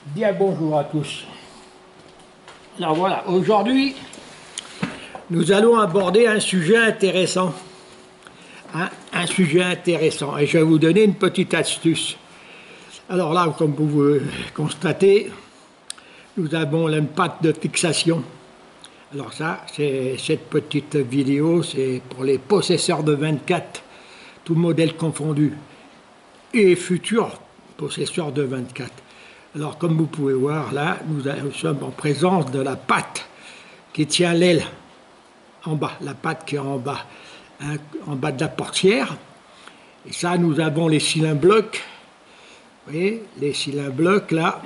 Bien bonjour à tous. Alors voilà, aujourd'hui, nous allons aborder un sujet intéressant. Un sujet intéressant. Et je vais vous donner une petite astuce. Alors là, comme vous constatez, nous avons une patte de fixation. Alors ça, cette petite vidéo, c'est pour les possesseurs de 24, tout modèle confondu, et futurs possesseurs de 24. Alors, comme vous pouvez voir, là, nous sommes en présence de la patte qui tient l'aile en bas, la patte qui est en bas de la portière. Et ça, nous avons les cylindres blocs. Vous voyez, les cylindres blocs, là.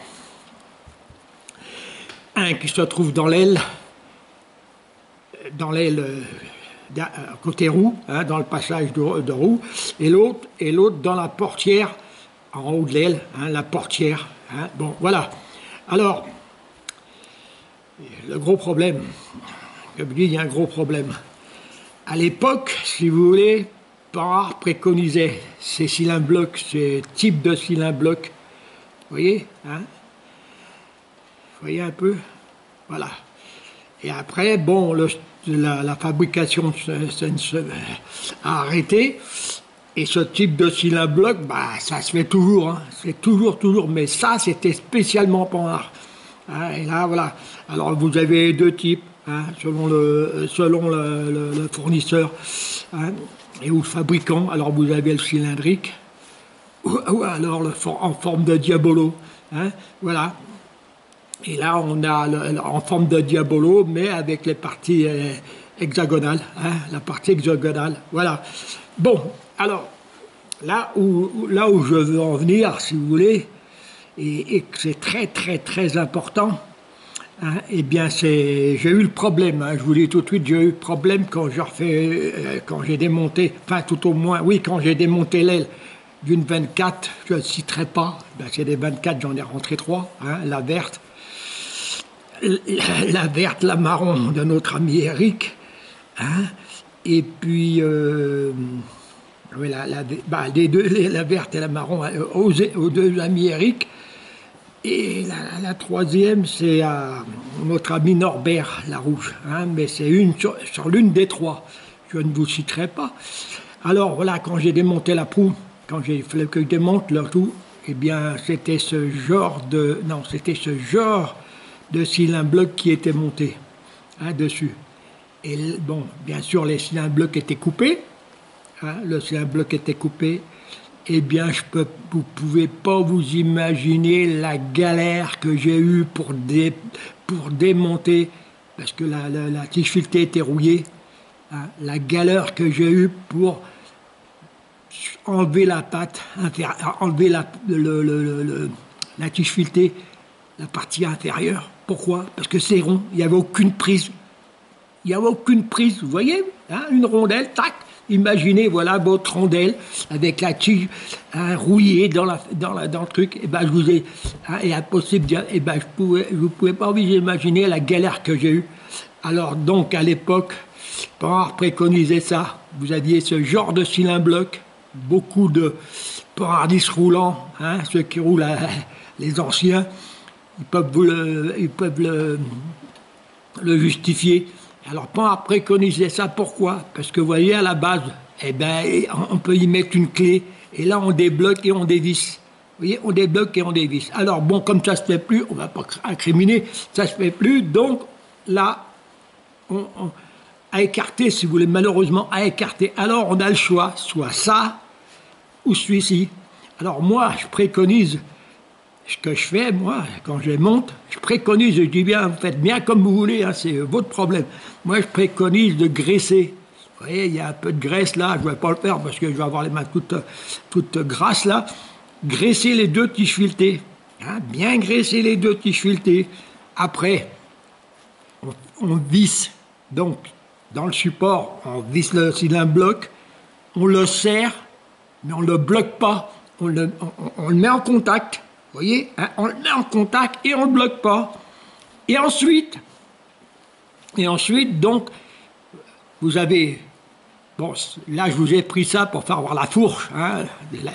Un qui se trouve dans l'aile côté roue, dans le passage de roue, et l'autre dans la portière, en haut de l'aile, la portière. Bon, voilà. Alors, le gros problème, comme je dis, il y a un gros problème. À l'époque, si vous voulez, Panhard préconisait ces cylindres blocs, ces types de cylindres blocs. Vous voyez, Vous voyez un peu? Voilà. Et après, bon, la fabrication a arrêté. Et ce type de cylindre bloc, ça se fait toujours, c'est toujours, mais ça, c'était spécialement Panhard. Et là, voilà. Alors, vous avez deux types, selon le fournisseur et ou le fabricant. Alors, vous avez le cylindrique, ou alors en forme de diabolo. Voilà. Et là, on a en forme de diabolo, mais avec les parties hexagonales, la partie hexagonale. Voilà. Bon. Alors, là où je veux en venir, si vous voulez, et que c'est très important, eh bien, j'ai eu le problème, je vous dis tout de suite, j'ai eu le problème quand j'ai démonté, enfin tout au moins, oui, quand j'ai démonté l'aile d'une 24, je ne citerai pas, c'est des 24, j'en ai rentré 3, la verte, la marron de notre ami Eric, et puis... oui, la verte et la marron aux deux amis Eric. Et la troisième, c'est à notre ami Norbert, la rouge. Mais c'est sur l'une des trois. Je ne vous citerai pas. Alors voilà, quand j'ai démonté la proue, quand j'ai fallu que je démonte le tout, eh bien, c'était ce genre de cylindre bloc qui était monté dessus. Et bon, bien sûr, les cylindres blocs étaient coupés. Le cylindre bloc était coupé, eh bien, vous ne pouvez pas vous imaginer la galère que j'ai eue pour démonter, parce que la tige filetée était rouillée, la galère que j'ai eue pour enlever la patte, enlever la tige filetée, la partie inférieure. Pourquoi? Parce que c'est rond, il n'y avait aucune prise. Il n'y avait aucune prise, vous voyez, une rondelle, tac. Imaginez, voilà, votre rondelle avec la tige rouillée dans le truc. Et je vous ai, et impossible, vous pouvez pas vous imaginer la galère que j'ai eue. Alors donc à l'époque, Panhard préconisait ça. Vous aviez ce genre de cylindre bloc, beaucoup de Panhardistes roulants, ceux qui roulent, les anciens, ils peuvent le justifier. Alors, Panhard préconisait ça, pourquoi? Parce que vous voyez, à la base, on peut y mettre une clé, et là, on débloque et on dévisse. Vous voyez, on débloque et on dévisse. Alors, bon, comme ça se fait plus, on ne va pas incriminer, ça se fait plus, donc, là, à écarter, si vous voulez, malheureusement, à écarter. Alors, on a le choix, soit ça, ou celui-ci. Alors, moi, je préconise... Ce que je fais, moi, quand je monte, je préconise, je dis bien, vous faites bien comme vous voulez, c'est votre problème. Moi, je préconise de graisser. Vous voyez, il y a un peu de graisse là, je ne vais pas le faire parce que je vais avoir les mains toutes grasses là. Graisser les deux tiges filetées. Bien graisser les deux tiges filetées. Après, on visse, donc, dans le support, on visse le cylindre bloc, on le serre, mais on ne le bloque pas, on le met en contact. Vous voyez, on le met en contact et on ne le bloque pas. Et ensuite, donc, vous avez... Bon, là, je vous ai pris ça pour faire voir la fourche,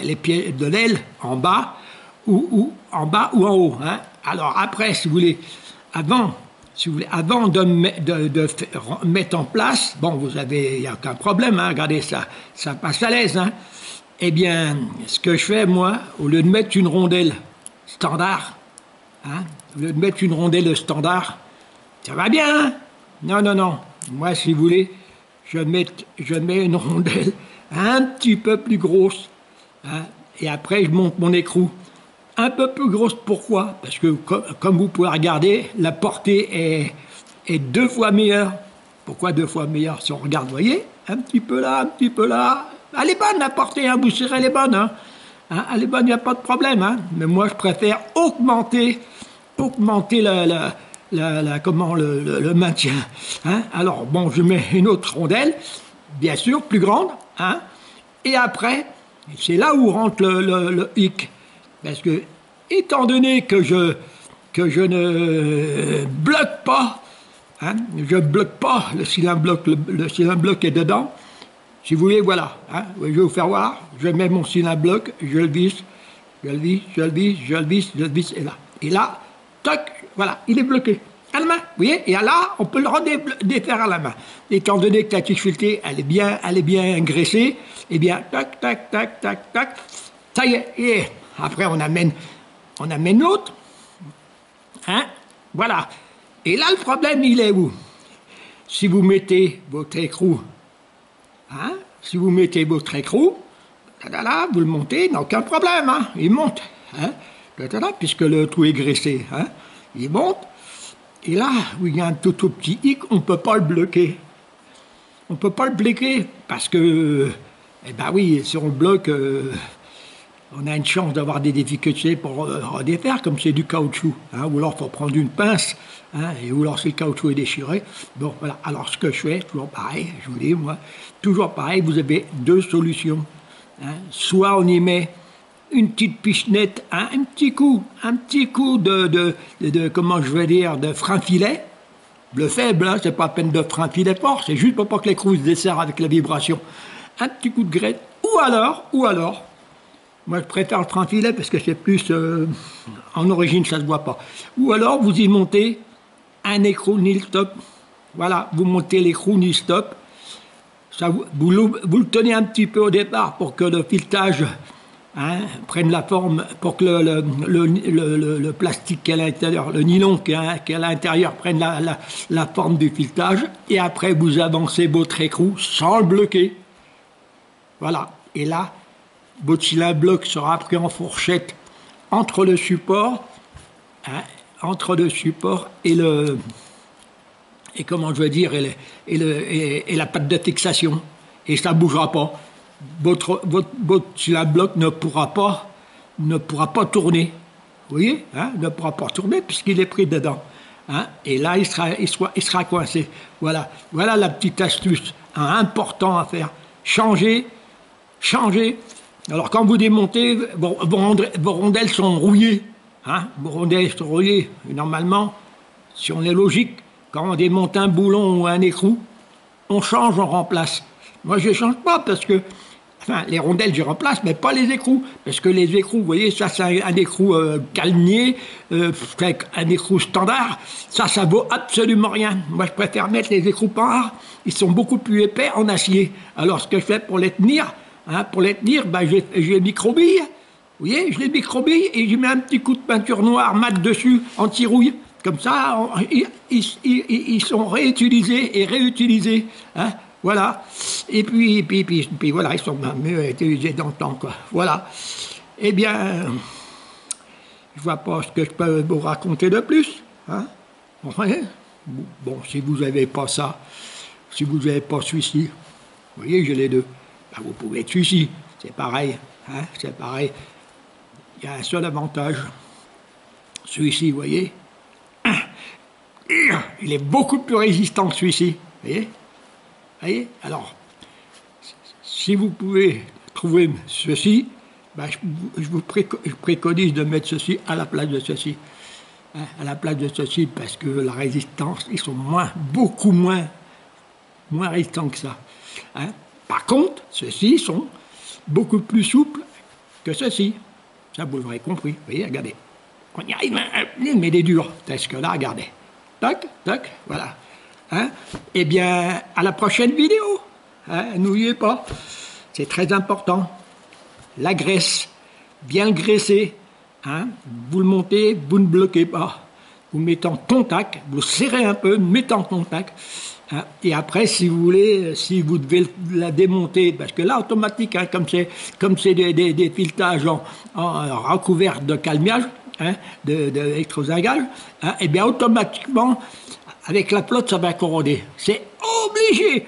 les pieds de l'aile en bas. ou en bas ou en haut. Hein. Alors après, si vous voulez, avant de mettre en place, bon, il n'y a aucun problème, hein, regardez ça, ça passe à l'aise. Hein. Eh bien, ce que je fais, moi, au lieu de mettre une rondelle standard, hein, au lieu de mettre une rondelle standard, ça va bien, hein. Non, non, non. Moi, si vous voulez, je mets une rondelle un petit peu plus grosse, hein, et après, je monte mon écrou. Un peu plus grosse, pourquoi? Parce que, comme vous pouvez regarder, la portée est 2 fois meilleure. Pourquoi 2 fois meilleure? Si on regarde, vous voyez, un petit peu là, un petit peu là. Elle est bonne, la portée, hein, vous serrez, elle est bonne. Hein. Hein, elle est bonne, il n'y a pas de problème. Hein. Mais moi, je préfère augmenter le maintien. Hein. Alors, bon, je mets une autre rondelle, bien sûr, plus grande. Hein. Et après, c'est là où rentre le hic. Parce que, étant donné que je ne bloque pas, hein, je ne bloque pas le cylindre bloc est dedans, si vous voulez, voilà, hein, je vais vous faire voir, je mets mon cylindre bloc, je le visse, et là. Et là, toc, voilà, il est bloqué. À la main, vous voyez, et là, on peut le redéfaire à la main. Étant donné que la tige filetée, elle est bien graissée, eh bien, tac, tac, tac, tac, tac, ça y est, et après on amène l'autre, hein, voilà. Et là, le problème, il est où? Si vous mettez votre écrou, hein, vous le montez, il n'y a aucun problème, hein, il monte, hein, puisque le tout est graissé, hein, il monte. Et là, où il y a un tout petit hic, on ne peut pas le bloquer. On ne peut pas le bloquer parce que, eh ben oui, si on le bloque, on a une chance d'avoir des difficultés pour redéfaire, comme c'est du caoutchouc. Hein, ou alors, il faut prendre une pince, hein, ou alors si le caoutchouc est déchiré. Bon, voilà. Alors, ce que je fais, toujours pareil, je vous dis, moi, toujours pareil, vous avez 2 solutions. Hein. Soit on y met une petite pichenette, hein, un petit coup de comment je vais dire, de frein-filet, le faible, hein, c'est pas à peine de frein-filet fort, c'est juste pour pas que l'écrou se desserre avec la vibration. Un petit coup de graine, ou alors, moi je préfère le frein-filet parce que c'est plus, en origine ça se voit pas. Ou alors vous y montez un écrou nil stop, voilà, vous montez l'écrou nil stop, ça, vous le tenez un petit peu au départ pour que le filetage, hein, prenne la forme, pour que le plastique qui est à l'intérieur, le nylon qui est à l'intérieur prenne la forme du filetage, et après vous avancez votre écrou sans le bloquer. Voilà. Et là, votre cylindre bloc sera pris en fourchette entre le support, hein, et comment je veux dire, et la patte de fixation. Et ça ne bougera pas. Votre cylindre bloc ne pourra pas tourner. Vous voyez, hein, ne pourra pas tourner puisqu'il est pris dedans. Hein, et là, il sera coincé. Voilà la petite astuce, hein, important à faire. Changer. Alors, quand vous démontez, vos rondelles sont rouillées. Hein, vos rondelles sont rouillées. Et normalement, si on est logique, quand on démonte un boulon ou un écrou, on change, on remplace. Moi, je ne change pas parce que, enfin, les rondelles, je remplace, mais pas les écrous. Parce que les écrous, vous voyez, ça, c'est un écrou calnier, un écrou standard. Ça vaut absolument rien. Moi, je préfère mettre les écrous par. Ils sont beaucoup plus épais en acier. Alors, ce que je fais pour les tenir, ben, je les microbille. Vous voyez, je les microbille et je mets un petit coup de peinture noire mat dessus, anti-rouille. Comme ça, ils sont réutilisés et réutilisés. Hein, voilà. Et puis, voilà, ils sont mieux utilisés dans le temps, quoi. Voilà. Eh bien, je vois pas ce que je peux vous raconter de plus. Hein. Ouais. Bon, si vous n'avez pas ça, si vous n'avez pas celui-ci, vous voyez, j'ai les deux. Ben, vous pouvez être celui-ci. C'est pareil. Hein, c'est pareil. Il y a un seul avantage. Celui-ci, vous voyez, il est beaucoup plus résistant que celui-ci. Vous voyez. Alors, si vous pouvez trouver ceci, ben je préconise de mettre ceci à la place de ceci. Hein, à la place de ceci, parce que la résistance, ils sont beaucoup moins résistants que ça. Hein. Par contre, ceux-ci sont beaucoup plus souples que ceux-ci. Ça, vous l'aurez compris. Vous voyez, regardez. On y arrive, mais il est dur. Est-ce que là, regardez. Tac, tac, voilà. Hein? Eh bien, à la prochaine vidéo. Hein? N'oubliez pas, c'est très important. La graisse, bien le graisser. Hein? Vous le montez, vous ne bloquez pas. Vous mettez en contact, vous serrez un peu, mettez en contact. Hein? Et après, si vous voulez, si vous devez la démonter, parce que là, automatique, hein, comme c'est des filetages en recouvert de calmiage, hein, d'électrozingage, hein, et bien automatiquement, avec la flotte, ça va corroder. C'est obligé.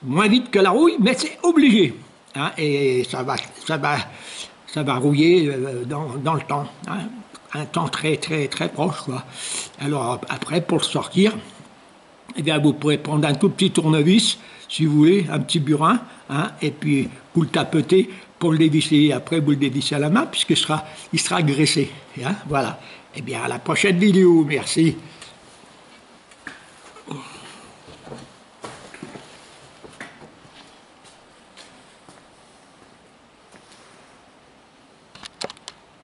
Moins vite que la rouille, mais c'est obligé. Hein, et ça va rouiller dans le temps. Hein, un temps très, très, très proche, quoi. Alors, après, pour le sortir, eh bien, vous pourrez prendre un tout petit tournevis, si vous voulez, un petit burin, hein, et puis vous le tapetez pour le dévisser. Après, vous le dévissez à la main, puisqu'il sera graissé. Hein, voilà. Eh bien, à la prochaine vidéo. Merci.